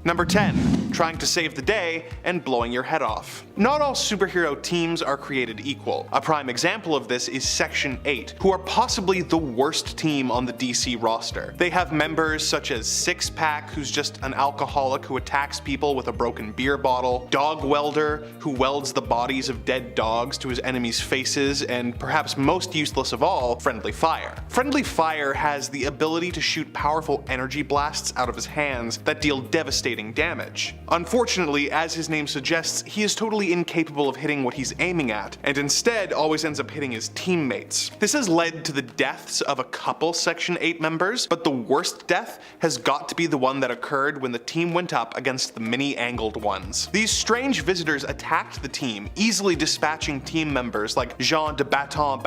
Number 10. Trying to save the day and blowing your head off. Not all superhero teams are created equal. A prime example of this is Section 8, who are possibly the worst team on the DC roster. They have members such as Six Pack, who's just an alcoholic who attacks people with a broken beer bottle, Dog Welder, who welds the bodies of dead dogs to his enemies' faces, and perhaps most useless of all, Friendly Fire. Friendly Fire has the ability to shoot powerful energy blasts out of his hands that deal devastating damage. Unfortunately, as his name suggests, he is totally incapable of hitting what he's aiming at, and instead always ends up hitting his teammates. This has led to the deaths of a couple Section 8 members, but the worst death has got to be the one that occurred when the team went up against the mini-angled ones. These strange visitors attacked the team, easily dispatching team members like Jean de Baton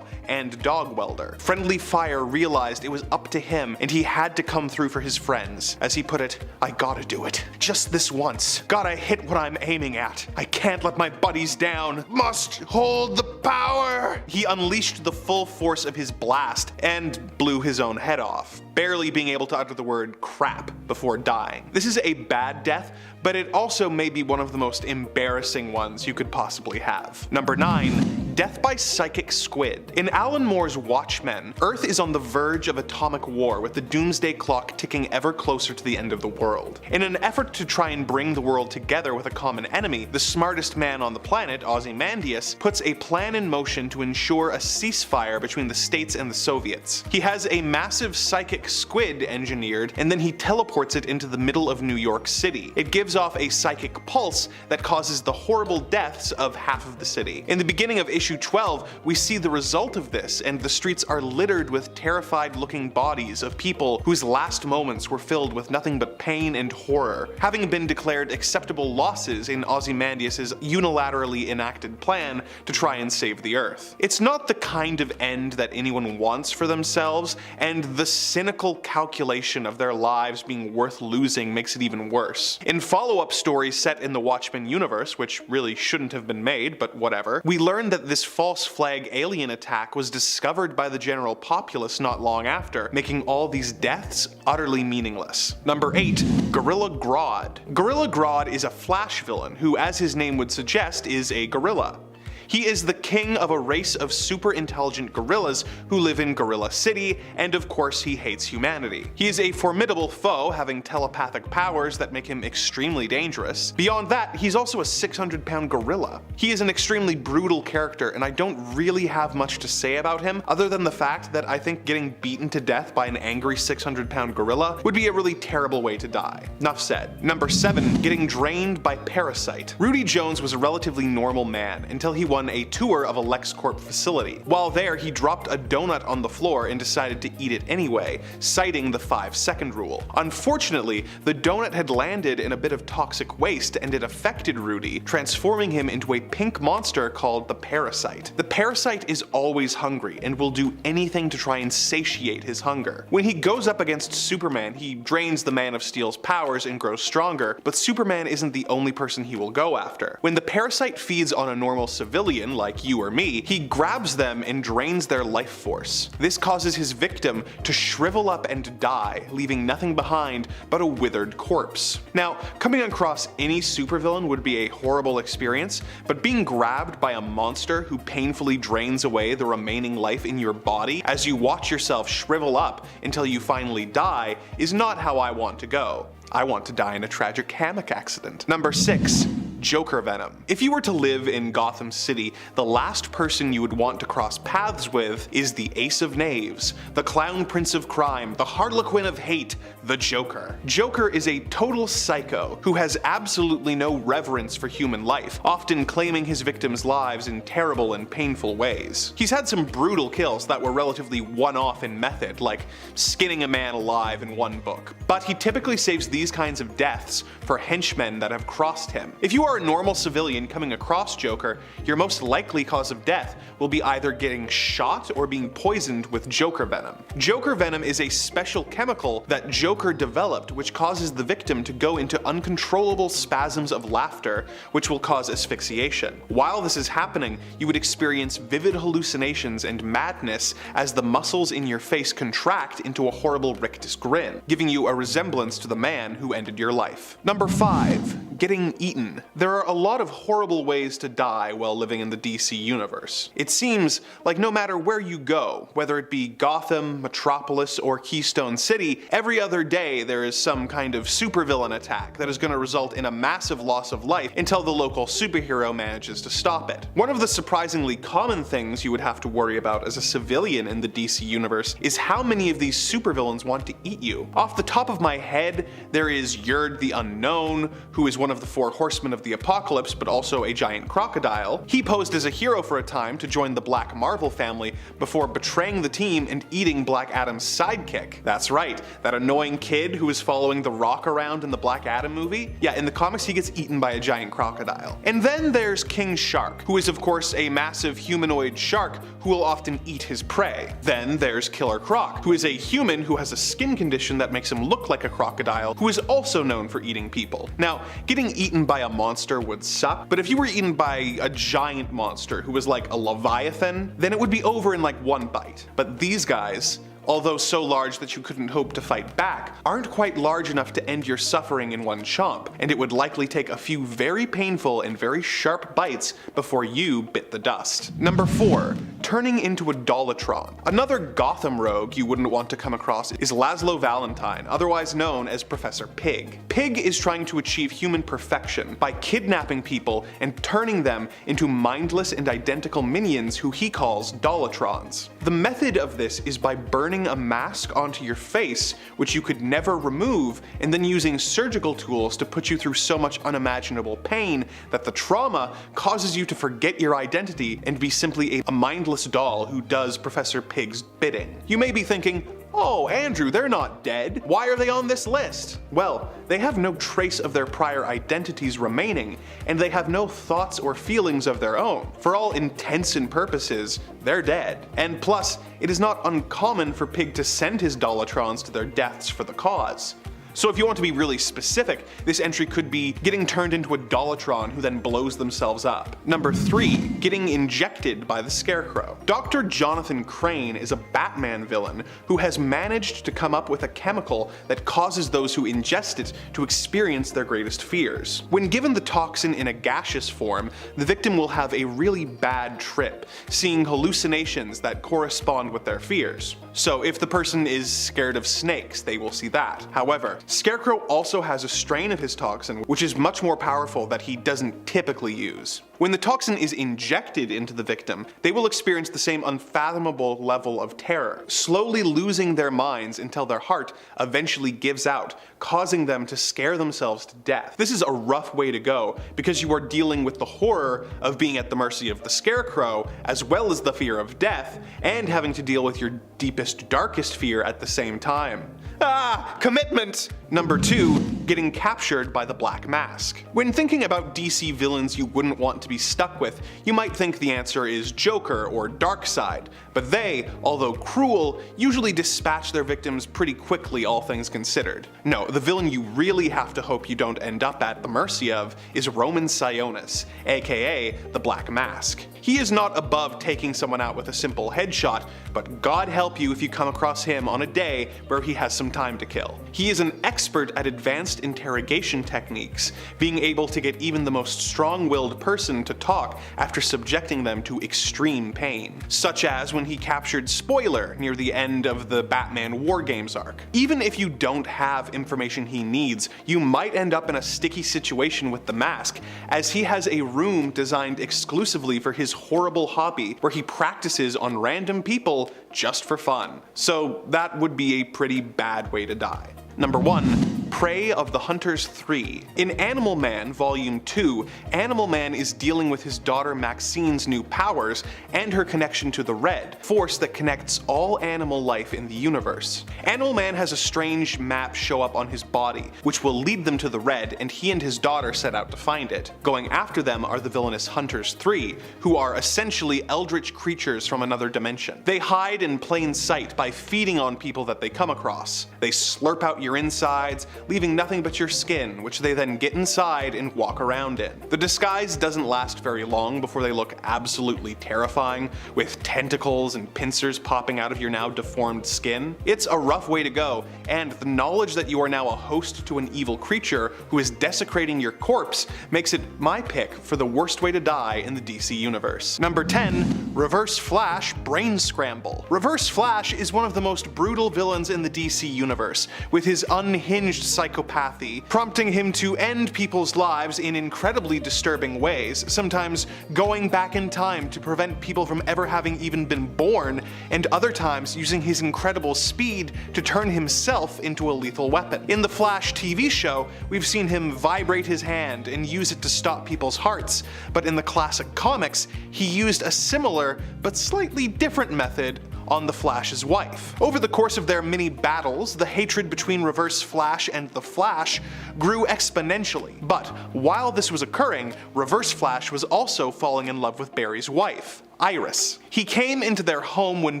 and Dog Welder. Friendly Fire realized it was up to him, and he had to come through for his friends. As he put it, "I gotta do it. Just this once. Gotta hit what I'm aiming at. I can't let my buddies down. Must hold the power." He unleashed the full force of his blast and blew his own head off, barely being able to utter the word crap before dying. This is a bad death, but it also may be one of the most embarrassing ones you could possibly have. Number 9. Death by Psychic Squid. In Alan Moore's Watchmen, Earth is on the verge of atomic war with the doomsday clock ticking ever closer to the end of the world. In an effort to try and bring the world together with a common enemy, the smartest man on the planet, Ozymandias, puts a plan in motion to ensure a ceasefire between the States and the Soviets. He has a massive psychic squid engineered, and then he teleports it into the middle of New York City. It gives off a psychic pulse that causes the horrible deaths of half of the city. In the beginning of issue 12, we see the result of this, and the streets are littered with terrified looking bodies of people whose last moments were filled with nothing but pain and horror, having been declared acceptable losses in Ozymandias' unilaterally enacted plan to try and save the Earth. It's not the kind of end that anyone wants for themselves, and the cynical calculation of their lives being worth losing makes it even worse. In follow-up stories set in the Watchmen universe, which really shouldn't have been made, but whatever, we learn that this false flag alien attack was discovered by the general populace not long after, making all these deaths utterly meaningless. Number 8. Gorilla Grodd. Gorilla Grodd is a Flash villain who, as his name would suggest, is a gorilla. He is the king of a race of super intelligent gorillas who live in Gorilla City, and of course he hates humanity. He is a formidable foe, having telepathic powers that make him extremely dangerous. Beyond that, he's also a 600-pound gorilla. He is an extremely brutal character, and I don't really have much to say about him other than the fact that I think getting beaten to death by an angry 600-pound gorilla would be a really terrible way to die. Enough said. Number 7. Getting drained by Parasite. Rudy Jones was a relatively normal man until he won a tour of a LexCorp facility. While there, he dropped a donut on the floor and decided to eat it anyway, citing the 5-second rule. Unfortunately, the donut had landed in a bit of toxic waste and it affected Rudy, transforming him into a pink monster called the Parasite. The Parasite is always hungry and will do anything to try and satiate his hunger. When he goes up against Superman, he drains the Man of Steel's powers and grows stronger, but Superman isn't the only person he will go after. When the Parasite feeds on a normal civilian like you or me, he grabs them and drains their life force. This causes his victim to shrivel up and die, leaving nothing behind but a withered corpse. Now, coming across any supervillain would be a horrible experience, but being grabbed by a monster who painfully drains away the remaining life in your body as you watch yourself shrivel up until you finally die is not how I want to go. I want to die in a tragic hammock accident. Number 6. Joker Venom. If you were to live in Gotham City, the last person you would want to cross paths with is the Ace of Knaves, the Clown Prince of Crime, the Harlequin of Hate, the Joker. Joker is a total psycho who has absolutely no reverence for human life, often claiming his victims' lives in terrible and painful ways. He's had some brutal kills that were relatively one-off in method, like skinning a man alive in one book, but he typically saves these kinds of deaths for henchmen that have crossed him. If you are a normal civilian coming across Joker, your most likely cause of death will be either getting shot or being poisoned with Joker venom. Joker venom is a special chemical that Joker developed which causes the victim to go into uncontrollable spasms of laughter, which will cause asphyxiation. While this is happening, you would experience vivid hallucinations and madness as the muscles in your face contract into a horrible rictus grin, giving you a resemblance to the man who ended your life. Number 5. Getting eaten. There are a lot of horrible ways to die while living in the DC universe. It seems like no matter where you go, whether it be Gotham, Metropolis, or Keystone City, every other day there is some kind of supervillain attack that is going to result in a massive loss of life until the local superhero manages to stop it. One of the surprisingly common things you would have to worry about as a civilian in the DC universe is how many of these supervillains want to eat you. Off the top of my head, there is Yurd the Unknown, who is one of the 4 horsemen of the apocalypse but also a giant crocodile. He posed as a hero for a time to join the Black Marvel family before betraying the team and eating Black Adam's sidekick. That's right, that annoying kid who is following the Rock around in the Black Adam movie? Yeah, in the comics he gets eaten by a giant crocodile. And then there's King Shark, who is of course a massive humanoid shark who will often eat his prey. Then there's Killer Croc, who is a human who has a skin condition that makes him look like a crocodile, who is also known for eating people. Now, getting eaten by a monster would suck, but if you were eaten by a giant monster who was like a leviathan, then it would be over in like one bite. But these guys, although so large that you couldn't hope to fight back, aren't quite large enough to end your suffering in one chomp, and it would likely take a few very painful and very sharp bites before you bit the dust. Number 4. Turning into a Dollatron. Another Gotham rogue you wouldn't want to come across is Laszlo Valentine, otherwise known as Professor Pig. Pig is trying to achieve human perfection by kidnapping people and turning them into mindless and identical minions who he calls Dollatrons. The method of this is by burning a mask onto your face, which you could never remove, and then using surgical tools to put you through so much unimaginable pain that the trauma causes you to forget your identity and be simply a mindless doll who does Professor Pig's bidding. You may be thinking, oh, Andrew, they're not dead. Why are they on this list? Well, they have no trace of their prior identities remaining, and they have no thoughts or feelings of their own. For all intents and purposes, they're dead. And plus, it is not uncommon for Pig to send his Dollatrons to their deaths for the cause. So if you want to be really specific, this entry could be getting turned into a Dollatron who then blows themselves up. Number 3. Getting injected by the Scarecrow. Dr. Jonathan Crane is a Batman villain who has managed to come up with a chemical that causes those who ingest it to experience their greatest fears. When given the toxin in a gaseous form, the victim will have a really bad trip, seeing hallucinations that correspond with their fears. So if the person is scared of snakes, they will see that. However, Scarecrow also has a strain of his toxin which is much more powerful that he doesn't typically use. When the toxin is injected into the victim, they will experience the same unfathomable level of terror, slowly losing their minds until their heart eventually gives out, causing them to scare themselves to death. This is a rough way to go because you are dealing with the horror of being at the mercy of the Scarecrow, as well as the fear of death, and having to deal with your deepest, darkest fear at the same time. Ah, commitment! Number 2, getting captured by the Black Mask. When thinking about DC villains you wouldn't want to be stuck with, you might think the answer is Joker or Darkseid, but they, although cruel, usually dispatch their victims pretty quickly, all things considered. No, the villain you really have to hope you don't end up at the mercy of is Roman Sionis, aka the Black Mask. He is not above taking someone out with a simple headshot, but God help you if you come across him on a day where he has some time to kill. He is an expert at advanced interrogation techniques, being able to get even the most strong-willed person to talk after subjecting them to extreme pain, such as when he captured Spoiler near the end of the Batman War Games arc. Even if you don't have information he needs, you might end up in a sticky situation with the Mask, as he has a room designed exclusively for his horrible hobby where he practices on random people just for fun. So that would be a pretty bad way to die. Number 1. Prey of the Hunters 3. In Animal Man Volume 2, Animal Man is dealing with his daughter Maxine's new powers and her connection to the Red, force that connects all animal life in the universe. Animal Man has a strange map show up on his body, which will lead them to the Red, and he and his daughter set out to find it. Going after them are the villainous Hunters 3, who are essentially eldritch creatures from another dimension. They hide in plain sight by feeding on people that they come across. They slurp out your insides, leaving nothing but your skin, which they then get inside and walk around in. The disguise doesn't last very long before they look absolutely terrifying, with tentacles and pincers popping out of your now deformed skin. It's a rough way to go, and the knowledge that you are now a host to an evil creature who is desecrating your corpse makes it my pick for the worst way to die in the DC universe. Number 10. Reverse Flash Brain Scramble. Reverse Flash is one of the most brutal villains in the DC universe, with his unhinged psychopathy prompting him to end people's lives in incredibly disturbing ways, sometimes going back in time to prevent people from ever having even been born, and other times using his incredible speed to turn himself into a lethal weapon. In the Flash TV show, we've seen him vibrate his hand and use it to stop people's hearts, but in the classic comics, he used a similar but slightly different method on the Flash's wife. Over the course of their many battles, the hatred between Reverse Flash and the Flash grew exponentially, but while this was occurring, Reverse Flash was also falling in love with Barry's wife, Iris. He came into their home when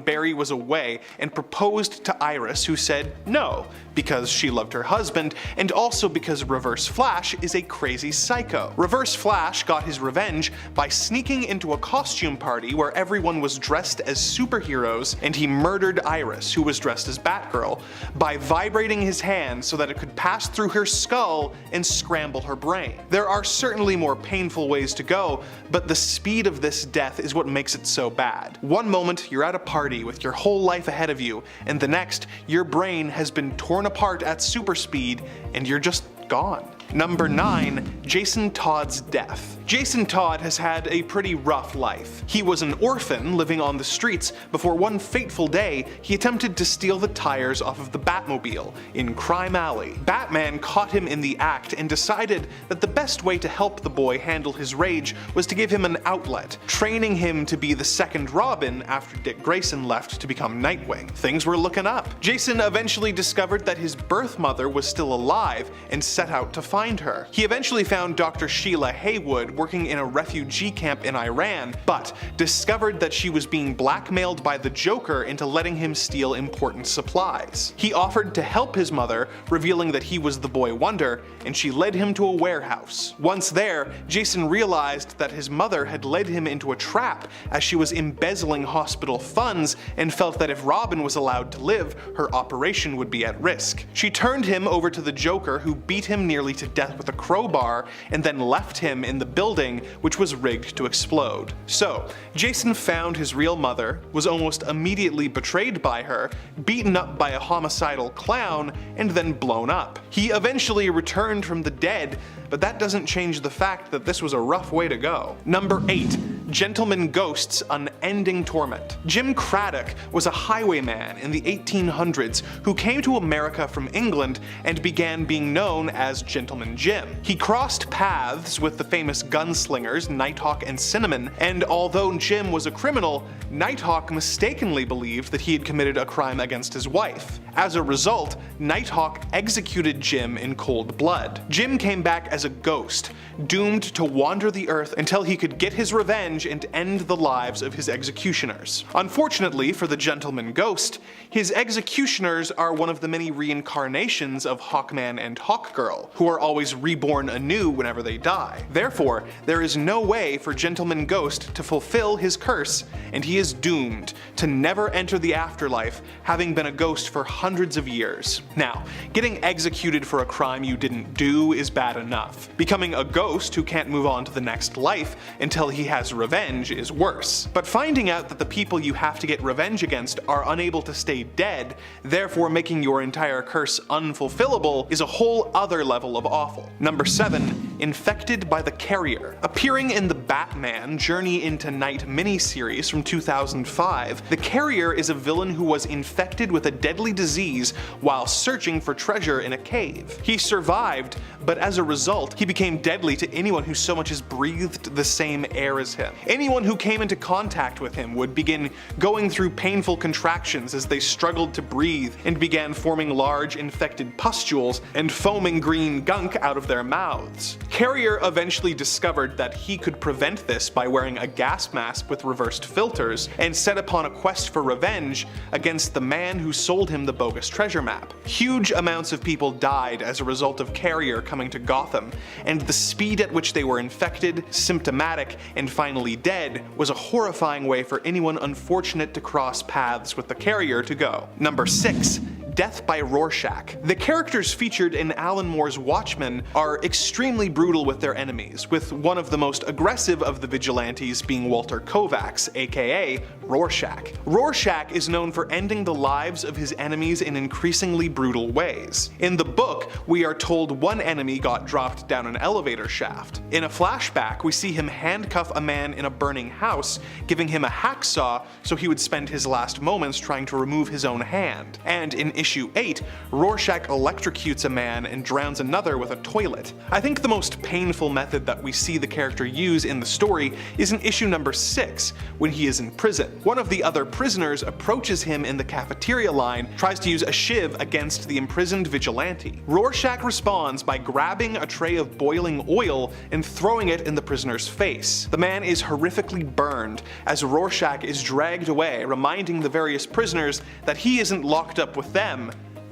Barry was away and proposed to Iris, who said no, because she loved her husband, and also because Reverse Flash is a crazy psycho. Reverse Flash got his revenge by sneaking into a costume party where everyone was dressed as superheroes, and he murdered Iris, who was dressed as Batgirl, by vibrating his hand so that it could pass through her skull and scramble her brain. There are certainly more painful ways to go, but the speed of this death is what makes it so bad. One moment you're at a party with your whole life ahead of you, and the next your brain has been torn apart at super speed and you're just gone. Number 9. Jason Todd's death. Jason Todd has had a pretty rough life. He was an orphan living on the streets before one fateful day he attempted to steal the tires off of the Batmobile in Crime Alley. Batman caught him in the act and decided that the best way to help the boy handle his rage was to give him an outlet, training him to be the second Robin after Dick Grayson left to become Nightwing. Things were looking up. Jason eventually discovered that his birth mother was still alive and set out to find her. He eventually found Dr. Sheila Haywood working in a refugee camp in Iran, but discovered that she was being blackmailed by the Joker into letting him steal important supplies. He offered to help his mother, revealing that he was the Boy Wonder, and she led him to a warehouse. Once there, Jason realized that his mother had led him into a trap as she was embezzling hospital funds and felt that if Robin was allowed to live, her operation would be at risk. She turned him over to the Joker, who beat him nearly to death with a crowbar and then left him in the building, which was rigged to explode. So, Jason found his real mother, was almost immediately betrayed by her, beaten up by a homicidal clown, and then blown up. He eventually returned from the dead, but that doesn't change the fact that this was a rough way to go. Number 8. Gentleman Ghost's Unending Torment. Jim Craddock was a highwayman in the 1800s who came to America from England and began being known as Gentleman Jim. He crossed paths with the famous gunslingers Nighthawk and Cinnamon, and although Jim was a criminal, Nighthawk mistakenly believed that he had committed a crime against his wife. As a result, Nighthawk executed Jim in cold blood. Jim came back as a ghost, doomed to wander the earth until he could get his revenge and end the lives of his executioners. Unfortunately for the Gentleman Ghost, his executioners are one of the many reincarnations of Hawkman and Hawkgirl, who are always reborn anew whenever they die. Therefore, there is no way for Gentleman Ghost to fulfill his curse, and he is doomed to never enter the afterlife, having been a ghost for hundreds of years. Now, getting executed for a crime you didn't do is bad enough. Becoming a ghost who can't move on to the next life until he has revenge revenge is worse. But finding out that the people you have to get revenge against are unable to stay dead, therefore making your entire curse unfulfillable, is a whole other level of awful. Number 7. Infected by the Carrier. Appearing in the Batman Journey into Night miniseries from 2005, the Carrier is a villain who was infected with a deadly disease while searching for treasure in a cave. He survived, but as a result, he became deadly to anyone who so much as breathed the same air as him. Anyone who came into contact with him would begin going through painful contractions as they struggled to breathe and began forming large infected pustules and foaming green gunk out of their mouths. Carrier eventually discovered that he could prevent this by wearing a gas mask with reversed filters and set upon a quest for revenge against the man who sold him the bogus treasure map. Huge amounts of people died as a result of Carrier coming to Gotham, and the speed at which they were infected, symptomatic, and finally dead was a horrifying way for anyone unfortunate to cross paths with the Carrier to go. Number 6. Death by Rorschach. The characters featured in Alan Moore's Watchmen are extremely brutal with their enemies, with one of the most aggressive of the vigilantes being Walter Kovacs, aka Rorschach. Rorschach is known for ending the lives of his enemies in increasingly brutal ways. In the book, we are told one enemy got dropped down an elevator shaft. In a flashback, we see him handcuff a man in a burning house, giving him a hacksaw so he would spend his last moments trying to remove his own hand. And in Issue 8, Rorschach electrocutes a man and drowns another with a toilet. I think the most painful method that we see the character use in the story is in issue number 6, when he is in prison. One of the other prisoners approaches him in the cafeteria line, tries to use a shiv against the imprisoned vigilante. Rorschach responds by grabbing a tray of boiling oil and throwing it in the prisoner's face. The man is horrifically burned as Rorschach is dragged away, reminding the various prisoners that he isn't locked up with them,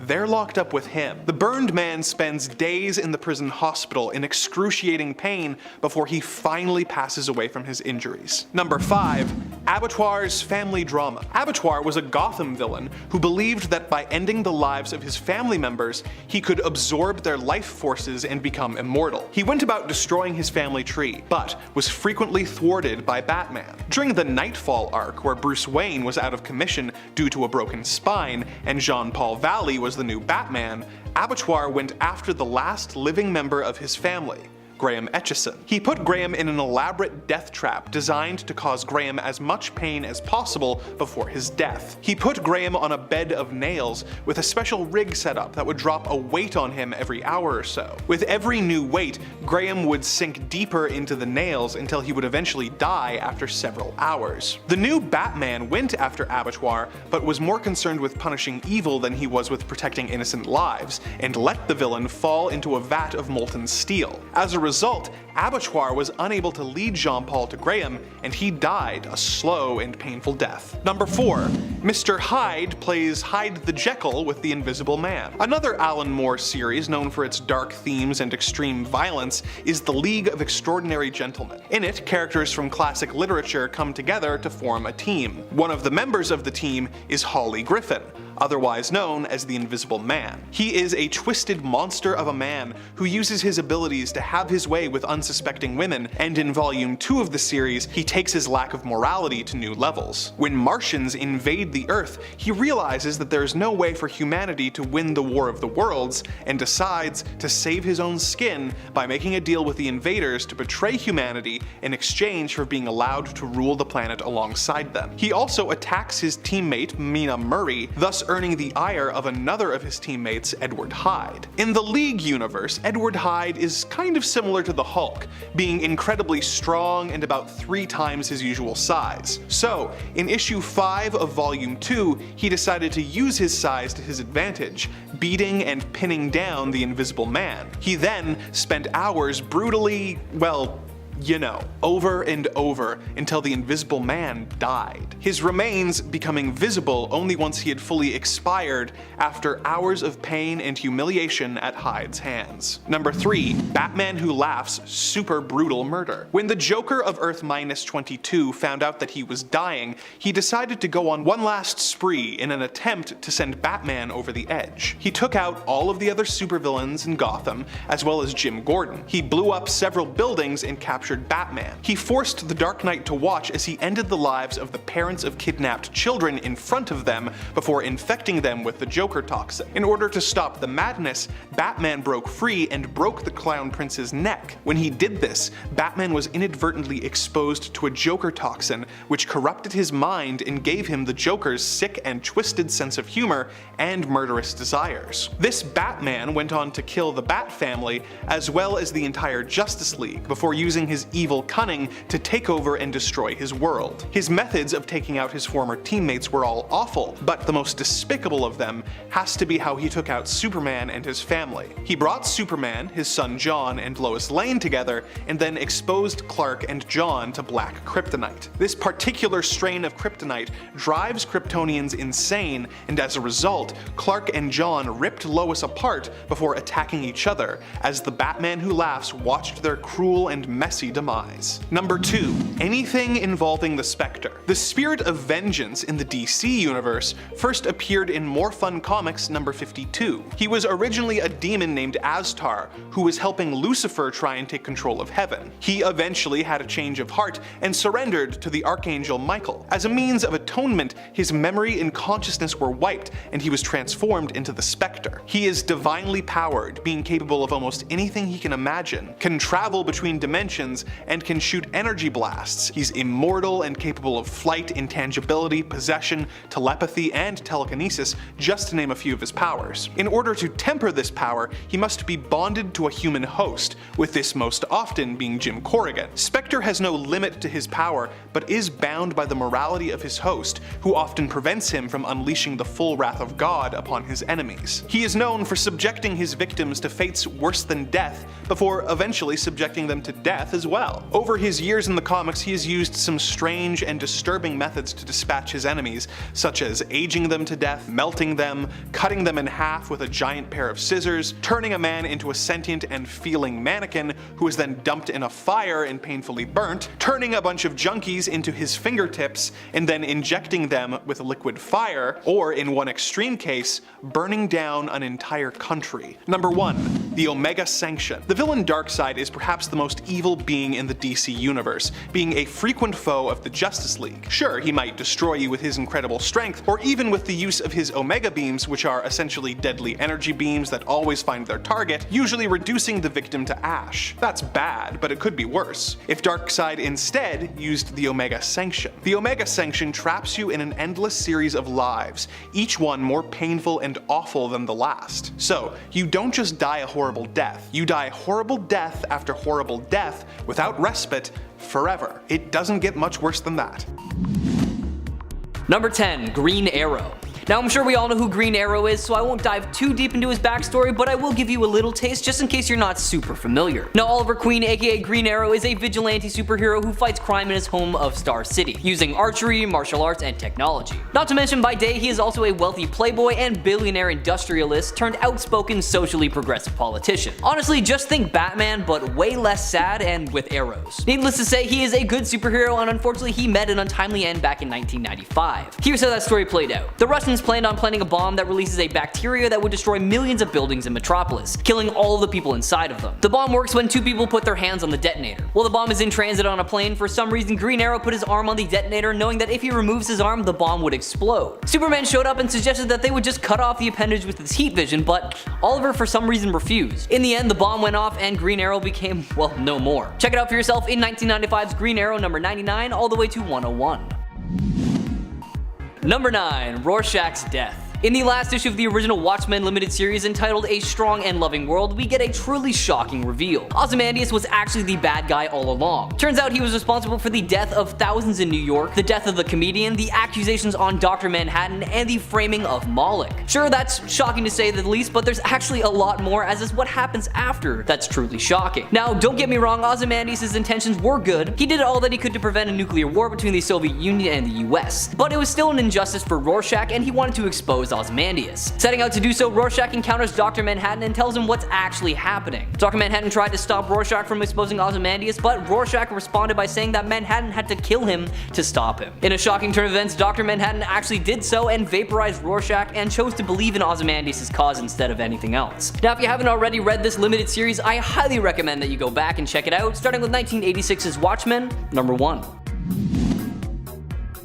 they're locked up with him. The burned man spends days in the prison hospital in excruciating pain before he finally passes away from his injuries. Number 5. Abattoir's family drama. Abattoir was a Gotham villain who believed that by ending the lives of his family members, he could absorb their life forces and become immortal. He went about destroying his family tree, but was frequently thwarted by Batman. During the Nightfall arc, where Bruce Wayne was out of commission due to a broken spine, and Jean-Paul Valley was the new Batman, Abattoir went after the last living member of his family, Graham Etchison. He put Graham in an elaborate death trap designed to cause Graham as much pain as possible before his death. He put Graham on a bed of nails with a special rig set up that would drop a weight on him every hour or so. With every new weight, Graham would sink deeper into the nails until he would eventually die after several hours. The new Batman went after Abattoir, but was more concerned with punishing evil than he was with protecting innocent lives, and let the villain fall into a vat of molten steel. As a result, Abattoir was unable to lead Jean-Paul to Graham, and he died a slow and painful death. Number 4. Mr. Hyde plays Hyde the Jekyll with the Invisible Man. Another Alan Moore series known for its dark themes and extreme violence is The League of Extraordinary Gentlemen. In it, characters from classic literature come together to form a team. One of the members of the team is Holly Griffin, otherwise known as the Invisible Man. He is a twisted monster of a man who uses his abilities to have his way with unsuspecting women, and in volume 2 of the series, he takes his lack of morality to new levels. When Martians invade the Earth, he realizes that there is no way for humanity to win the War of the Worlds, and decides to save his own skin by making a deal with the invaders to betray humanity in exchange for being allowed to rule the planet alongside them. He also attacks his teammate Mina Murray, thus earning the ire of another of his teammates, Edward Hyde. In the League universe, Edward Hyde is kind of similar to the Hulk, being incredibly strong and about 3 times his usual size. So, in issue 5 of volume 2, he decided to use his size to his advantage, beating and pinning down the Invisible Man. He then spent hours brutally, well, you know, over and over until the Invisible Man died. His remains becoming visible only once he had fully expired after hours of pain and humiliation at Hyde's hands. Number 3. Batman Who Laughs Super Brutal Murder. When the Joker of Earth-22 found out that he was dying, he decided to go on one last spree in an attempt to send Batman over the edge. He took out all of the other supervillains in Gotham, as well as Jim Gordon. He blew up several buildings and captured captured Batman. He forced the Dark Knight to watch as he ended the lives of the parents of kidnapped children in front of them before infecting them with the Joker toxin. In order to stop the madness, Batman broke free and broke the Clown Prince's neck. When he did this, Batman was inadvertently exposed to a Joker toxin, which corrupted his mind and gave him the Joker's sick and twisted sense of humor and murderous desires. This Batman went on to kill the Bat family, as well as the entire Justice League, before using his evil cunning to take over and destroy his world. His methods of taking out his former teammates were all awful, but the most despicable of them has to be how he took out Superman and his family. He brought Superman, his son John, and Lois Lane together, and then exposed Clark and John to black kryptonite. This particular strain of kryptonite drives Kryptonians insane, and as a result, Clark and John ripped Lois apart before attacking each other, as the Batman Who Laughs watched their cruel and messy demise. Number 2. Anything involving the Spectre. The spirit of vengeance in the DC universe first appeared in More Fun Comics number 52. He was originally a demon named Aztar, who was helping Lucifer try and take control of heaven. He eventually had a change of heart and surrendered to the Archangel Michael. As a means of atonement, his memory and consciousness were wiped, and he was transformed into the Spectre. He is divinely powered, being capable of almost anything he can imagine, can travel between dimensions, and can shoot energy blasts. He's immortal and capable of flight, intangibility, possession, telepathy, and telekinesis, just to name a few of his powers. In order to temper this power, he must be bonded to a human host, with this most often being Jim Corrigan. Spectre has no limit to his power, but is bound by the morality of his host, who often prevents him from unleashing the full wrath of God upon his enemies. He is known for subjecting his victims to fates worse than death, before eventually subjecting them to death as well. Over his years in the comics, he has used some strange and disturbing methods to dispatch his enemies, such as aging them to death, melting them, cutting them in half with a giant pair of scissors, turning a man into a sentient and feeling mannequin who is then dumped in a fire and painfully burnt, turning a bunch of junkies into his fingertips and then injecting them with liquid fire, or in one extreme case, burning down an entire country. Number 1. The Omega Sanction. The villain Darkseid is perhaps the most evil being in the DC universe, being a frequent foe of the Justice League. Sure, he might destroy you with his incredible strength, or even with the use of his Omega beams, which are essentially deadly energy beams that always find their target, usually reducing the victim to ash. That's bad, but it could be worse. If Darkseid instead used the Omega Sanction. The Omega Sanction traps you in an endless series of lives, each one more painful and awful than the last. So, you don't just die a horrible death, you die horrible death after horrible death without respite forever. It doesn't get much worse than that. Number 10. Green Arrow. Now I'm sure we all know who Green Arrow is, so I won't dive too deep into his backstory, but I will give you a little taste just in case you're not super familiar. Now Oliver Queen, aka Green Arrow, is a vigilante superhero who fights crime in his home of Star City, using archery, martial arts, and technology. Not to mention by day he is also a wealthy playboy and billionaire industrialist turned outspoken socially progressive politician. Honestly, just think Batman, but way less sad and with arrows. Needless to say, he is a good superhero, and unfortunately he met an untimely end back in 1995. Here's how that story played out. The Russians planned on planting a bomb that releases a bacteria that would destroy millions of buildings in Metropolis, killing all of the people inside of them. The bomb works when two people put their hands on the detonator. While the bomb is in transit on a plane, for some reason Green Arrow put his arm on the detonator, knowing that if he removes his arm, the bomb would explode. Superman showed up and suggested that they would just cut off the appendage with his heat vision, but Oliver for some reason refused. In the end, the bomb went off and Green Arrow became, well, no more. Check it out for yourself in 1995's Green Arrow number 99 all the way to 101. Number 9. Rorschach's Death. In the last issue of the original Watchmen limited series entitled A Strong and Loving World, we get a truly shocking reveal. Ozymandias was actually the bad guy all along. Turns out he was responsible for the death of thousands in New York, the death of the comedian, the accusations on Dr. Manhattan, and the framing of Moloch. Sure, that's shocking to say the least, but there's actually a lot more, as is what happens after that's truly shocking. Now, don't get me wrong, Ozymandias' intentions were good. He did all that he could to prevent a nuclear war between the Soviet Union and the US. But it was still an injustice for Rorschach, and he wanted to expose Ozymandias. Setting out to do so, Rorschach encounters Dr. Manhattan and tells him what's actually happening. Dr. Manhattan tried to stop Rorschach from exposing Ozymandias, but Rorschach responded by saying that Manhattan had to kill him to stop him. In a shocking turn of events, Dr. Manhattan actually did so and vaporized Rorschach and chose to believe in Ozymandias' cause instead of anything else. Now, if you haven't already read this limited series, I highly recommend that you go back and check it out, starting with 1986's Watchmen, number 1.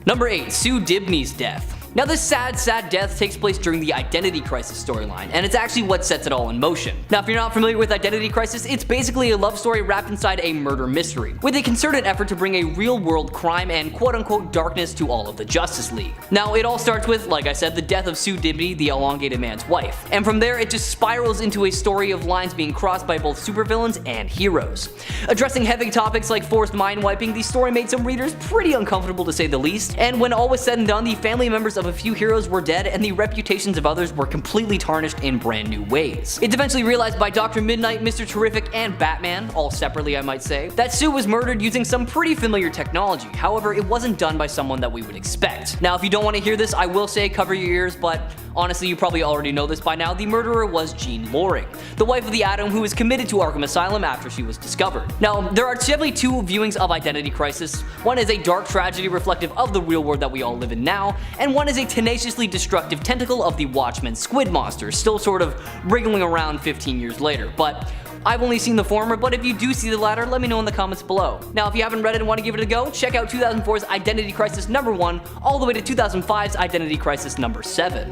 Number 8. Sue Dibney's death. Now this sad death takes place during the Identity Crisis storyline, and it's actually what sets it all in motion. Now if you're not familiar with Identity Crisis, it's basically a love story wrapped inside a murder mystery, with a concerted effort to bring a real world crime and quote unquote darkness to all of the Justice League. Now it all starts with, like I said, the death of Sue Dibney, the elongated man's wife, and from there it just spirals into a story of lines being crossed by both supervillains and heroes. Addressing heavy topics like forced mind wiping, the story made some readers pretty uncomfortable to say the least, and when all was said and done, the family members of a few heroes were dead and the reputations of others were completely tarnished in brand new ways. It's eventually realized by Dr. Midnight, Mr. Terrific, and Batman, all separately I might say, that Sue was murdered using some pretty familiar technology. However, it wasn't done by someone that we would expect. Now if you don't want to hear this, I will say cover your ears, but honestly you probably already know this by now. The murderer was Jean Loring, the wife of the Atom who was committed to Arkham Asylum after she was discovered. Now there are definitely two viewings of Identity Crisis. One is a dark tragedy reflective of the real world that we all live in now, and one is a tenaciously destructive tentacle of the Watchmen squid monster, still sort of wriggling around 15 years later. But I've only seen the former, but if you do see the latter, let me know in the comments below. Now if you haven't read it and want to give it a go, check out 2004's Identity Crisis number 1 all the way to 2005's Identity Crisis number 7.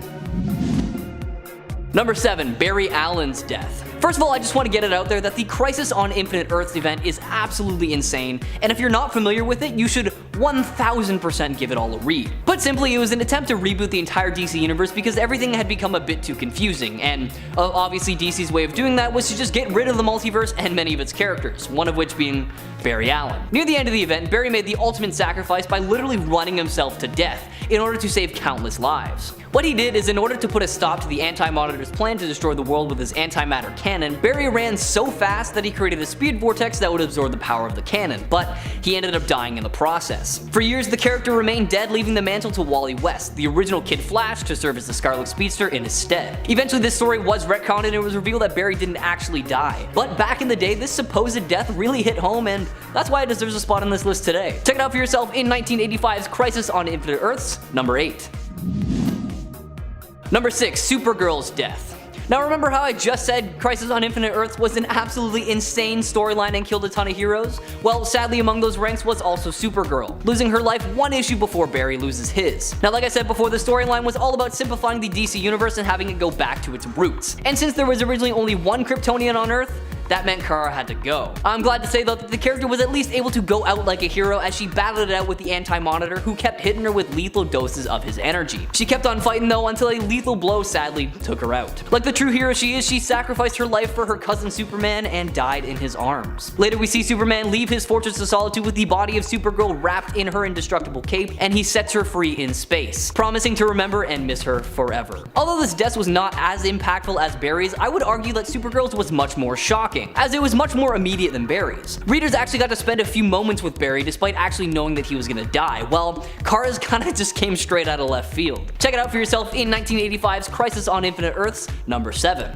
Number 7. Barry Allen's death. First of all, I just want to get it out there that the Crisis on Infinite Earths event is absolutely insane, and if you're not familiar with it, you should 1000% give it all a read. Put simply, it was an attempt to reboot the entire DC universe because everything had become a bit too confusing, and obviously DC's way of doing that was to just get rid of the multiverse and many of its characters, one of which being Barry Allen. Near the end of the event, Barry made the ultimate sacrifice by literally running himself to death in order to save countless lives. What he did is, in order to put a stop to the Anti-Monitor's plan to destroy the world with his antimatter cannon, Barry ran so fast that he created a speed vortex that would absorb the power of the cannon, but he ended up dying in the process. For years, the character remained dead, leaving the mantle to Wally West, the original Kid Flash, to serve as the Scarlet Speedster in his stead. Eventually, this story was retconned and it was revealed that Barry didn't actually die. But back in the day, this supposed death really hit home, and that's why it deserves a spot on this list today. Check it out for yourself in 1985's Crisis on Infinite Earths, number 8. Number 6. Supergirl's death. Now remember how I just said Crisis on Infinite Earths was an absolutely insane storyline and killed a ton of heroes? Well, sadly among those ranks was also Supergirl, losing her life one issue before Barry loses his. Now like I said before, the storyline was all about simplifying the DC universe and having it go back to its roots. And since there was originally only one Kryptonian on Earth, that meant Kara had to go. I'm glad to say though that the character was at least able to go out like a hero as she battled it out with the Anti-Monitor, who kept hitting her with lethal doses of his energy. She kept on fighting though until a lethal blow sadly took her out. Like the true hero she is, she sacrificed her life for her cousin Superman and died in his arms. Later we see Superman leave his Fortress of Solitude with the body of Supergirl wrapped in her indestructible cape, and he sets her free in space, promising to remember and miss her forever. Although this death was not as impactful as Barry's, I would argue that Supergirl's was much more shocking, as it was much more immediate than Barry's. Readers actually got to spend a few moments with Barry despite actually knowing that he was gonna die, while Kara's kinda just came straight out of left field. Check it out for yourself in 1985's Crisis on Infinite Earths, number 7.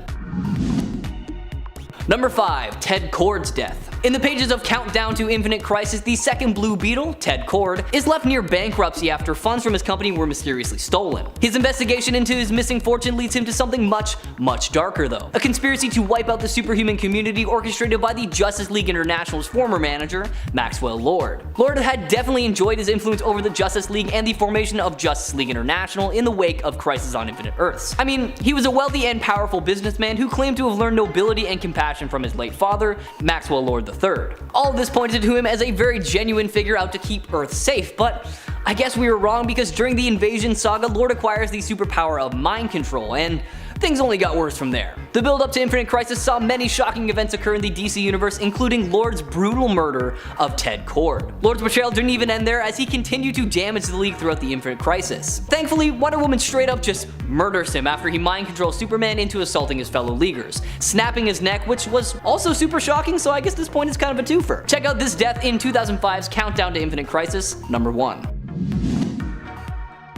Number 5. Ted Kord's death. In the pages of Countdown to Infinite Crisis, the second Blue Beetle, Ted Kord, is left near bankruptcy after funds from his company were mysteriously stolen. His investigation into his missing fortune leads him to something much darker though. A conspiracy to wipe out the superhuman community orchestrated by the Justice League International's former manager, Maxwell Lord. Lord had definitely enjoyed his influence over the Justice League and the formation of Justice League International in the wake of Crisis on Infinite Earths. I mean, he was a wealthy and powerful businessman who claimed to have learned nobility and compassion from his late father, Maxwell Lord III. All of this pointed to him as a very genuine figure out to keep Earth safe, but I guess we were wrong because during the Invasion saga, Lord acquires the superpower of mind control, and things only got worse from there. The build up to Infinite Crisis saw many shocking events occur in the DC universe, including Lord's brutal murder of Ted Kord. Lord's betrayal didn't even end there, as he continued to damage the League throughout the Infinite Crisis. Thankfully, Wonder Woman straight up just murders him after he mind controls Superman into assaulting his fellow Leaguers, snapping his neck, which was also super shocking, so I guess this point is kind of a twofer. Check out this death in 2005's Countdown to Infinite Crisis, number 1.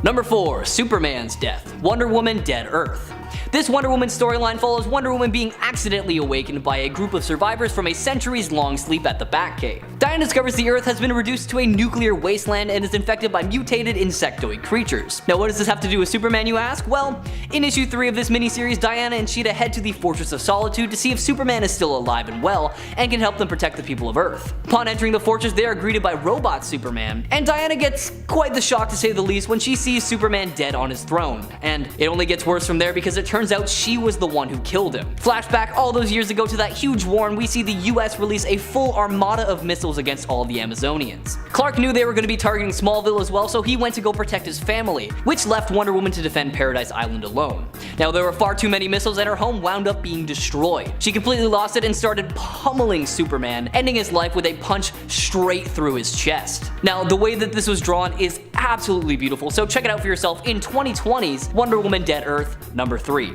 Number 4. Superman's death. Wonder Woman Dead Earth. This Wonder Woman storyline follows Wonder Woman being accidentally awakened by a group of survivors from a centuries-long sleep at the Batcave. Diana discovers the Earth has been reduced to a nuclear wasteland and is infected by mutated insectoid creatures. Now what does this have to do with Superman, you ask? Well, in issue 3 of this miniseries, Diana and Cheetah head to the Fortress of Solitude to see if Superman is still alive and well and can help them protect the people of Earth. Upon entering the fortress, they are greeted by robot Superman, and Diana gets quite the shock to say the least when she sees Superman dead on his throne. And it only gets worse from there because it turns out she was the one who killed him. Flashback all those years ago to that huge war, and we see the US release a full armada of missiles against all the Amazonians. Clark knew they were going to be targeting Smallville as well, so he went to go protect his family, which left Wonder Woman to defend Paradise Island alone. Now there were far too many missiles and her home wound up being destroyed. She completely lost it and started pummeling Superman, ending his life with a punch straight through his chest. Now the way that this was drawn is absolutely beautiful, so check it out for yourself in 2020's Wonder Woman Dead Earth number 3.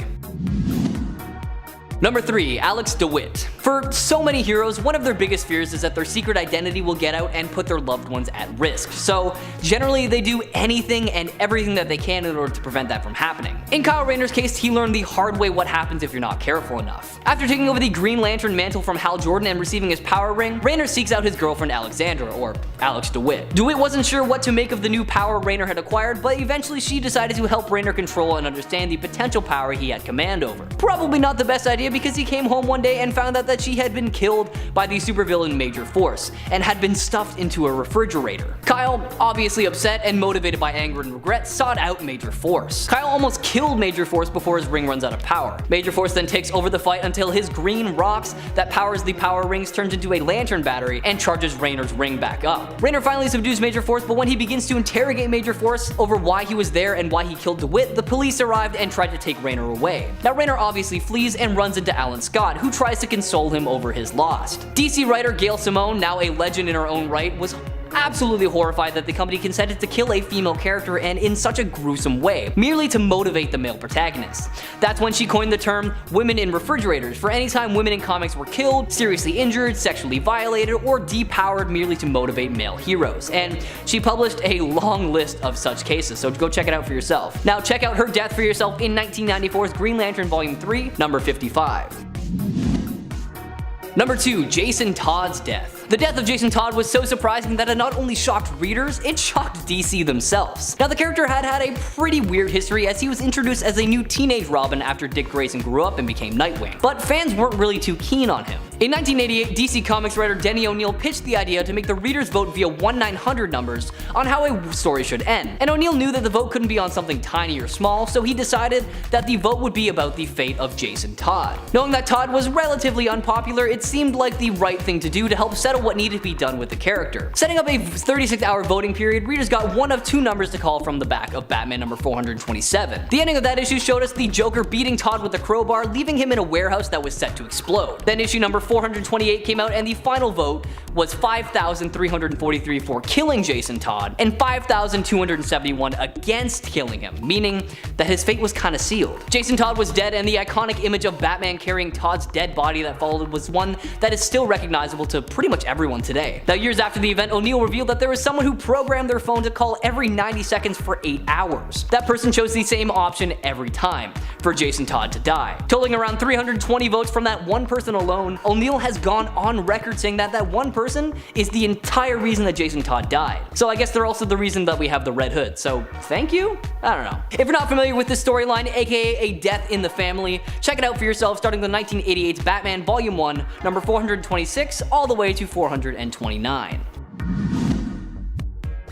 Number 3. Alex DeWitt. For so many heroes, one of their biggest fears is that their secret identity will get out and put their loved ones at risk. So generally they do anything and everything that they can in order to prevent that from happening. In Kyle Rayner's case, he learned the hard way what happens if you're not careful enough. After taking over the Green Lantern mantle from Hal Jordan and receiving his power ring, Rayner seeks out his girlfriend Alexandra, or Alex DeWitt. DeWitt wasn't sure what to make of the new power Rayner had acquired, but eventually she decided to help Rayner control and understand the potential power he had command over. Probably not the best idea because he came home one day and found out that she had been killed by the supervillain Major Force and had been stuffed into a refrigerator. Kyle, obviously upset and motivated by anger and regret, sought out Major Force. Kyle almost killed Major Force before his ring runs out of power. Major Force then takes over the fight until his green rocks that powers the power rings turns into a lantern battery and charges Rayner's ring back up. Rayner finally subdues Major Force, but when he begins to interrogate Major Force over why he was there and why he killed DeWitt, the police arrived and tried to take Rayner away. Now Rayner obviously flees and runs into Alan Scott, who tries to console him over his loss. DC writer Gail Simone, now a legend in her own right, was absolutely horrified that the company consented to kill a female character and in such a gruesome way, merely to motivate the male protagonist. That's when she coined the term women in refrigerators for any time women in comics were killed, seriously injured, sexually violated, or depowered merely to motivate male heroes. And she published a long list of such cases, so go check it out for yourself. Now check out her death for yourself in 1994's Green Lantern Volume 3, number 55. Number 2. Jason Todd's death. The death of Jason Todd was so surprising that it not only shocked readers, it shocked DC themselves. Now the character had a pretty weird history as he was introduced as a new teenage Robin after Dick Grayson grew up and became Nightwing, but fans weren't really too keen on him. In 1988, DC Comics writer Denny O'Neil pitched the idea to make the readers vote via 1-900 numbers on how a story should end, and O'Neil knew that the vote couldn't be on something tiny or small, so he decided that the vote would be about the fate of Jason Todd. Knowing that Todd was relatively unpopular, it seemed like the right thing to do to help settle what needed to be done with the character. Setting up a 36-hour voting period, readers got one of two numbers to call from the back of Batman number 427. The ending of that issue showed us the Joker beating Todd with a crowbar, leaving him in a warehouse that was set to explode. Then issue number 428 came out and the final vote was 5,343 for killing Jason Todd and 5,271 against killing him, meaning that his fate was kinda sealed. Jason Todd was dead, and the iconic image of Batman carrying Todd's dead body that followed was one that is still recognizable to pretty much everyone today. Now years after the event, O'Neil revealed that there was someone who programmed their phone to call every 90 seconds for 8 hours. That person chose the same option every time, for Jason Todd to die. Totaling around 320 votes from that one person alone, O'Neil has gone on record saying that that one person is the entire reason that Jason Todd died. So I guess they're also the reason that we have the Red Hood, so thank you? I don't know. If you're not familiar with this storyline, aka a death in the family, check it out for yourself starting with 1988's Batman Volume 1, number 426, all the way to 429.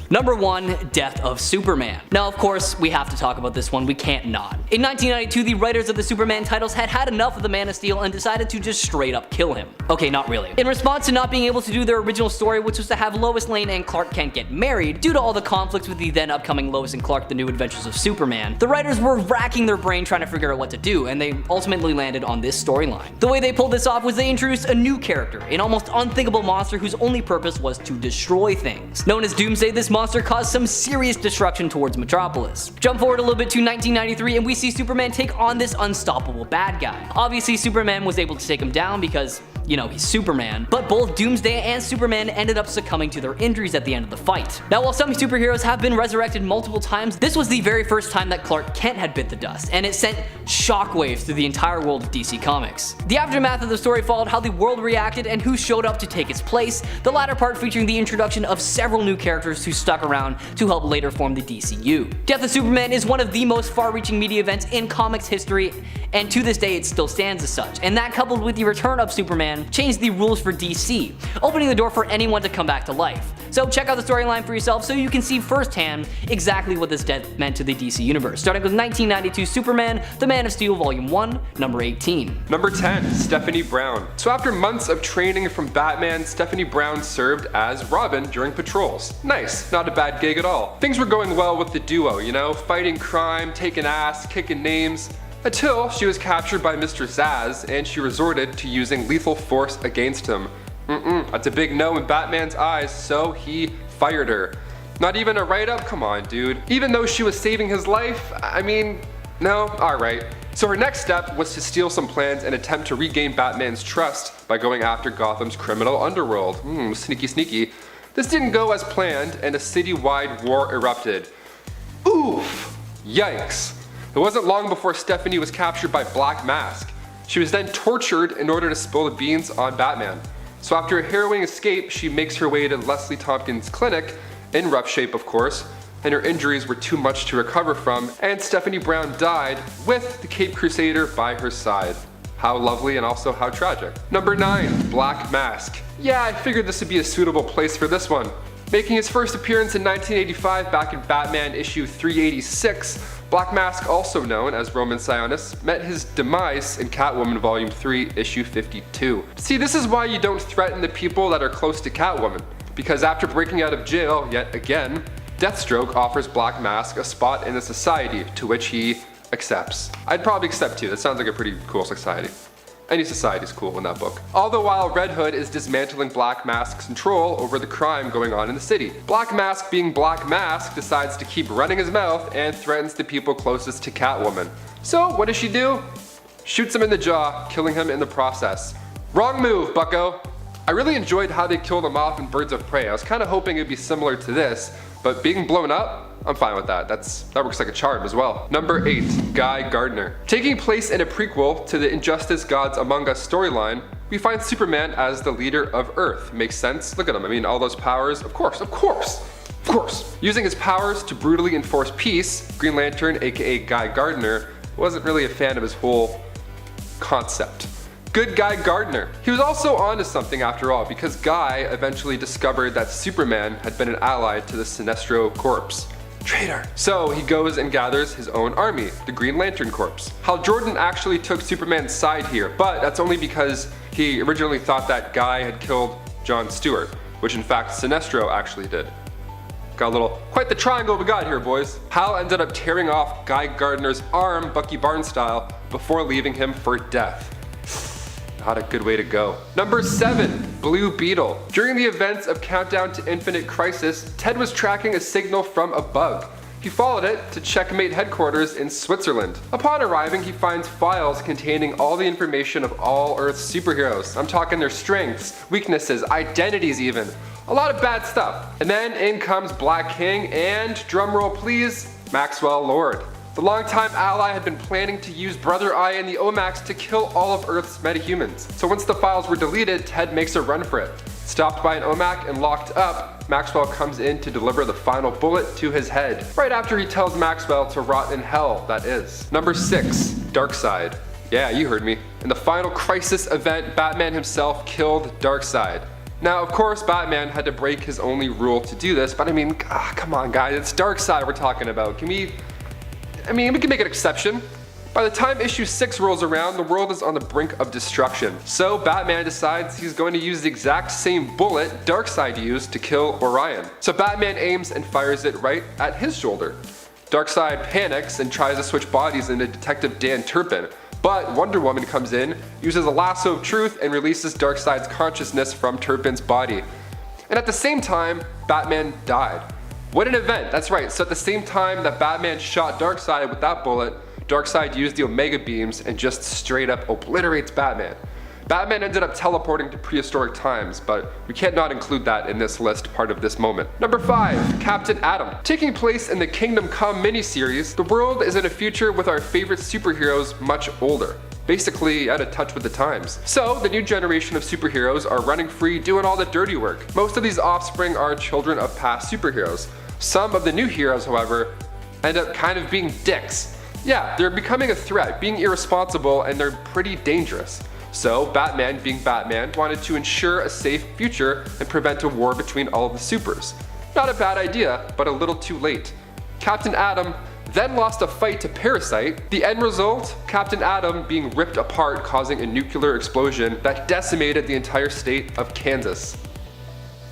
Number 1. Death of Superman. Now of course, we have to talk about this one, we can't not. In 1992, the writers of the Superman titles had had enough of the Man of Steel and decided to just straight up kill him. Okay, not really. In response to not being able to do their original story, which was to have Lois Lane and Clark Kent get married, due to all the conflicts with the then upcoming Lois and Clark The New Adventures of Superman, the writers were racking their brain trying to figure out what to do, and they ultimately landed on this storyline. The way they pulled this off was they introduced a new character, an almost unthinkable monster whose only purpose was to destroy things. Known as Doomsday, this monster caused some serious destruction towards Metropolis. Jump forward a little bit to 1993 and we see Superman take on this unstoppable bad guy. Obviously Superman was able to take him down because you know, he's Superman. But both Doomsday and Superman ended up succumbing to their injuries at the end of the fight. Now, while some superheroes have been resurrected multiple times, this was the very first time that Clark Kent had bit the dust, and it sent shockwaves through the entire world of DC Comics. The aftermath of the story followed how the world reacted and who showed up to take its place, the latter part featuring the introduction of several new characters who stuck around to help later form the DCU. Death of Superman is one of the most far-reaching media events in comics history, and to this day it still stands as such, and that coupled with the return of Superman changed the rules for DC, opening the door for anyone to come back to life. So check out the storyline for yourself so you can see firsthand exactly what this death meant to the DC universe, starting with 1992 Superman, The Man of Steel Volume 1, number 18. Number 10, Stephanie Brown. So after months of training from Batman, Stephanie Brown served as Robin during patrols. Nice, not a bad gig at all. Things were going well with the duo, you know, fighting crime, taking ass, kicking names, until she was captured by Mr. Zsasz and she resorted to using lethal force against him. That's a big no in Batman's eyes, so he fired her. Not even a write-up? Come on, dude. Even though she was saving his life, I mean, no, alright. So her next step was to steal some plans and attempt to regain Batman's trust by going after Gotham's criminal underworld. Sneaky sneaky. This didn't go as planned and a city-wide war erupted. Oof! Yikes. It wasn't long before Stephanie was captured by Black Mask. She was then tortured in order to spill the beans on Batman. So after a harrowing escape, she makes her way to Leslie Tompkins' clinic, in rough shape of course, and her injuries were too much to recover from, and Stephanie Brown died with the Caped Crusader by her side. How lovely and also how tragic. Number 9, Black Mask. Yeah, I figured this would be a suitable place for this one. Making his first appearance in 1985 back in Batman issue 386, Black Mask, also known as Roman Sionis, met his demise in Catwoman Volume 3, issue 52. See, this is why you don't threaten the people that are close to Catwoman, because after breaking out of jail yet again, Deathstroke offers Black Mask a spot in the society, to which he accepts. I'd probably accept too, that sounds like a pretty cool society. Any society's cool in that book. All the while Red Hood is dismantling Black Mask's control over the crime going on in the city. Black Mask, being Black Mask, decides to keep running his mouth and threatens the people closest to Catwoman. So what does she do? Shoots him in the jaw, killing him in the process. Wrong move, bucko. I really enjoyed how they killed him off in Birds of Prey. I was kind of hoping it'd be similar to this, but being blown up, I'm fine with that. That works like a charm as well. Number 8, Guy Gardner. Taking place in a prequel to the Injustice Gods Among Us storyline, we find Superman as the leader of Earth. Makes sense? Look at him, I mean, all those powers. Of course. Using his powers to brutally enforce peace, Green Lantern, aka Guy Gardner, wasn't really a fan of his whole concept. Good Guy Gardner. He was also onto something after all, because Guy eventually discovered that Superman had been an ally to the Sinestro Corps. Traitor. So he goes and gathers his own army, the Green Lantern Corps. Hal Jordan actually took Superman's side here, but that's only because he originally thought that Guy had killed John Stewart, which in fact Sinestro actually did. Got a little, quite the triangle we got here, boys. Hal ended up tearing off Guy Gardner's arm, Bucky Barnes style, before leaving him for death. Not a good way to go. Number 7, Blue Beetle. During the events of Countdown to Infinite Crisis, Ted was tracking a signal from a bug. He followed it to Checkmate headquarters in Switzerland. Upon arriving, he finds files containing all the information of all Earth's superheroes. I'm talking their strengths, weaknesses, identities even. A lot of bad stuff. And then in comes Black King and, drumroll please, Maxwell Lord. The longtime ally had been planning to use Brother Eye and the Omax to kill all of Earth's metahumans. So once the files were deleted, Ted makes a run for it. Stopped by an OMAC and locked up, Maxwell comes in to deliver the final bullet to his head, right after he tells Maxwell to rot in hell, that is. Number 6, Darkseid. Yeah, you heard me. In the final Crisis event, Batman himself killed Darkseid. Now, of course, Batman had to break his only rule to do this, but I mean, come on guys, it's Darkseid we're talking about. We can make an exception. By the time issue 6 rolls around, the world is on the brink of destruction. So Batman decides he's going to use the exact same bullet Darkseid used to kill Orion. So Batman aims and fires it right at his shoulder. Darkseid panics and tries to switch bodies into Detective Dan Turpin, but Wonder Woman comes in, uses a lasso of truth, and releases Darkseid's consciousness from Turpin's body. And at the same time, Batman died. What an event, that's right, so at the same time that Batman shot Darkseid with that bullet, Darkseid used the Omega Beams and just straight up obliterates Batman. Batman ended up teleporting to prehistoric times, but we can't not include that in this list, part of this moment. Number 5, Captain Atom. Taking place in the Kingdom Come miniseries, the world is in a future with our favorite superheroes much older. Basically out of touch with the times. So the new generation of superheroes are running free, doing all the dirty work. Most of these offspring are children of past superheroes. Some of the new heroes, however, end up kind of being dicks. Yeah, they're becoming a threat, being irresponsible, and they're pretty dangerous. So Batman, being Batman, wanted to ensure a safe future and prevent a war between all of the supers. Not a bad idea, but a little too late. Captain Atom then lost a fight to Parasite. The end result, Captain Atom being ripped apart, causing a nuclear explosion that decimated the entire state of Kansas.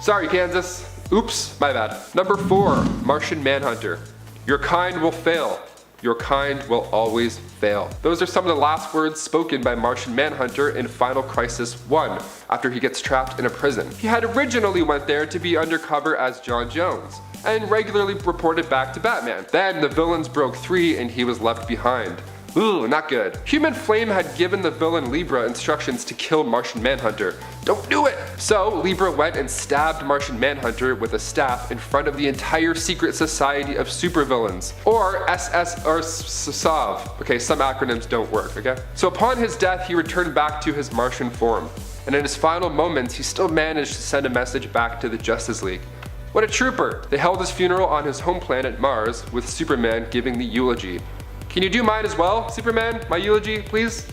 Sorry, Kansas. Oops, my bad. Number 4, Martian Manhunter. Your kind will fail. Your kind will always fail. Those are some of the last words spoken by Martian Manhunter in Final Crisis 1, after he gets trapped in a prison. He had originally went there to be undercover as John Jones, and regularly reported back to Batman. Then the villains broke 3 and he was left behind. Ooh, not good. Human Flame had given the villain Libra instructions to kill Martian Manhunter. Don't do it! So Libra went and stabbed Martian Manhunter with a staff in front of the entire secret society of supervillains, or SS or SOV. Okay, some acronyms don't work, okay? So upon his death, he returned back to his Martian form, and in his final moments, he still managed to send a message back to the Justice League. What a trooper! They held his funeral on his home planet Mars, with Superman giving the eulogy. Can you do mine as well, Superman? My eulogy, please?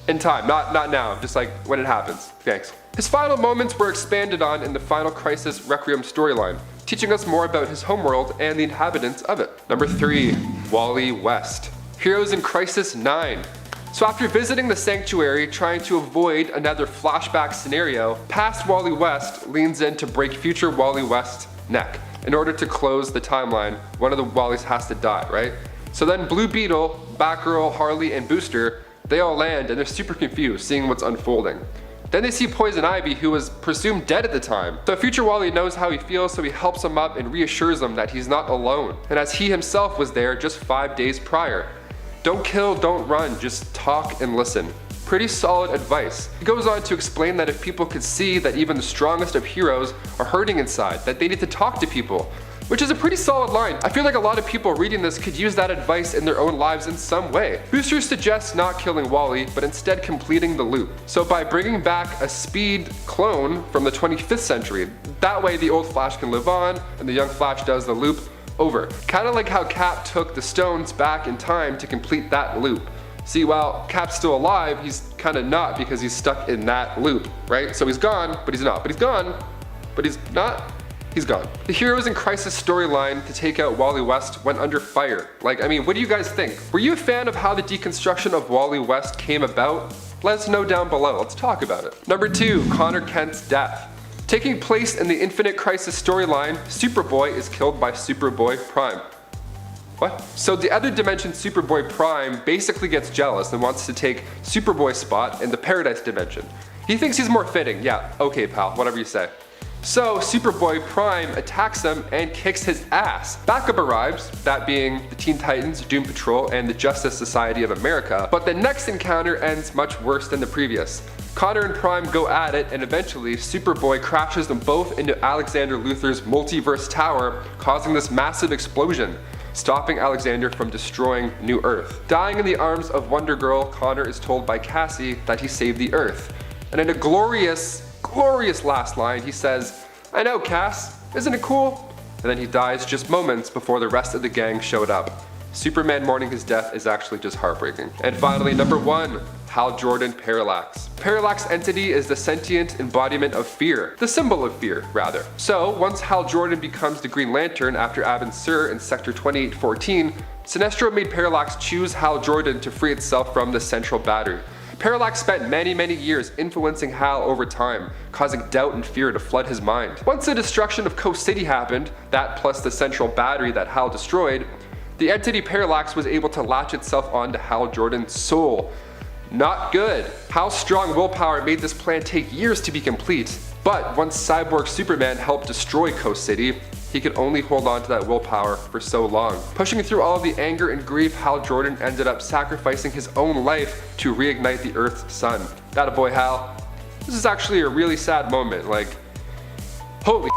In time, not now, just like when it happens. Thanks. His final moments were expanded on in the Final Crisis Requiem storyline, teaching us more about his homeworld and the inhabitants of it. Number 3, Wally West. Heroes in Crisis 9. So after visiting the sanctuary, trying to avoid another flashback scenario, past Wally West leans in to break future Wally West's neck. In order to close the timeline, one of the Wallys has to die, right? So then Blue Beetle, Batgirl, Harley, and Booster, they all land and they're super confused seeing what's unfolding. Then they see Poison Ivy, who was presumed dead at the time. So future Wally knows how he feels, so he helps him up and reassures him that he's not alone. And as he himself was there just 5 days prior. Don't kill, don't run, just talk and listen. Pretty solid advice. He goes on to explain that if people could see that even the strongest of heroes are hurting inside, that they need to talk to people. Which is a pretty solid line. I feel like a lot of people reading this could use that advice in their own lives in some way. Booster suggests not killing Wally, but instead completing the loop. So by bringing back a speed clone from the 25th century, that way the old Flash can live on, and the young Flash does the loop over. Kinda like how Cap took the stones back in time to complete that loop. See, while Cap's still alive, he's kinda not because he's stuck in that loop, right? So he's gone, but he's not. But he's gone, but he's not. He's gone. The Heroes in Crisis storyline to take out Wally West went under fire. Like, I mean, what do you guys think? Were you a fan of how the deconstruction of Wally West came about? Let us know down below. Let's talk about it. Number 2, Connor Kent's death. Taking place in the Infinite Crisis storyline, Superboy is killed by Superboy Prime. What? So the other dimension Superboy Prime basically gets jealous and wants to take Superboy's spot in the Paradise dimension. He thinks he's more fitting. Yeah, okay pal, whatever you say. So Superboy Prime attacks him and kicks his ass. Backup arrives, that being the Teen Titans, Doom Patrol, and the Justice Society of America, but the next encounter ends much worse than the previous. Connor and Prime go at it, and eventually Superboy crashes them both into Alexander Luthor's multiverse tower, causing this massive explosion, stopping Alexander from destroying New Earth. Dying in the arms of Wonder Girl, Connor is told by Cassie that he saved the Earth. And in a glorious last line, he says, "I know, Cass, isn't it cool?" And then he dies just moments before the rest of the gang showed up. Superman mourning his death is actually just heartbreaking. And finally, number 1, Hal Jordan Parallax. Parallax entity is the sentient embodiment of fear, the symbol of fear, rather. So once Hal Jordan becomes the Green Lantern after Abin Sur in Sector 2814, Sinestro made Parallax choose Hal Jordan to free itself from the central battery. Parallax spent many years influencing Hal over time, causing doubt and fear to flood his mind. Once the destruction of Coast City happened, that plus the central battery that Hal destroyed, the entity Parallax was able to latch itself onto Hal Jordan's soul. Not good. Hal's strong willpower made this plan take years to be complete, but once Cyborg Superman helped destroy Coast City, He could only hold on to that willpower for so long. Pushing through all of the anger and grief, Hal Jordan ended up sacrificing his own life to reignite the Earth's sun. That a boy, Hal. This is actually a really sad moment. Like, holy